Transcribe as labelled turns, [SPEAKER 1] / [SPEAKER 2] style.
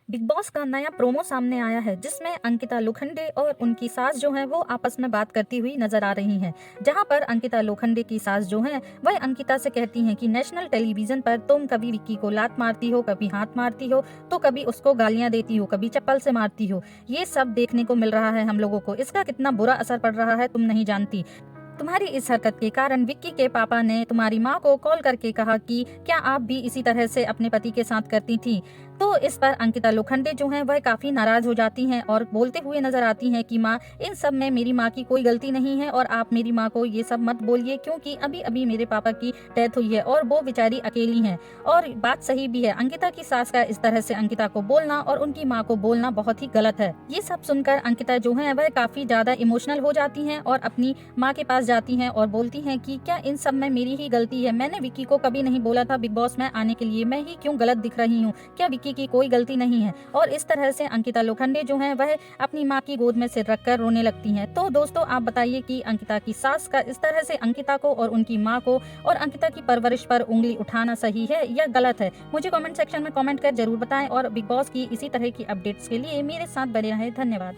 [SPEAKER 1] Big boss का नया promo सामने आया है जिसमें अंकिता लोखंडे और उनकी सास जो है वो आपस में बात करती हुई नजर आ रही हैं। जहां पर अंकिता लोखंडे की सास जो है वह अंकिता से कहती हैं कि नेशनल टेलीविजन पर तुम कभी विक्की को लात मारती हो, कभी हाथ मारती हो, तो कभी उसको गालियां देती हो, कभी चप्पल से मारती हो। ये सब देखने को मिल रहा है हम लोगों को। इसका कितना बुरा असर पड़ रहा है तुम नहीं जानती। तुम्हारी इस हरकत के कारण विक्की के पापा ने तुम्हारी माँ को कॉल करके कहा कि क्या आप भी इसी तरह से अपने पति के साथ करती थी। तो इस पर अंकिता लोखंडे जो हैं वह काफी नाराज हो जाती हैं और बोलते हुए नजर आती हैं कि माँ, इन सब में मेरी माँ की कोई गलती नहीं है और आप मेरी माँ को ये सब मत बोलिए, क्योंकि अभी अभी मेरे पापा की डेथ हुई है और वो बेचारी अकेली हैं। और बात सही भी है, अंकिता की सास का इस तरह से अंकिता को बोलना और उनकी माँ को बोलना बहुत ही गलत है। ये सब सुनकर अंकिता जो है वह काफी ज्यादा इमोशनल हो जाती हैं और अपनी माँ के पास जाती हैं और बोलती हैं कि क्या इन सब में मेरी ही गलती है। मैंने विक्की को कभी नहीं बोला था बिग बॉस में आने के लिए, मैं ही क्यों गलत दिख रही हूँ, क्या विक्की की कोई गलती नहीं है। और इस तरह से अंकिता लोखंडे जो हैं वह अपनी माँ की गोद में सिर रखकर रोने लगती हैं। तो दोस्तों आप बताइए कि अंकिता की सास का इस तरह से अंकिता को और उनकी माँ को और अंकिता की परवरिश पर उंगली उठाना सही है या गलत है। मुझे कमेंट सेक्शन में कमेंट कर जरूर बताएं और बिग बॉस की इसी तरह की अपडेट्स के लिए मेरे साथ बने रहें। धन्यवाद।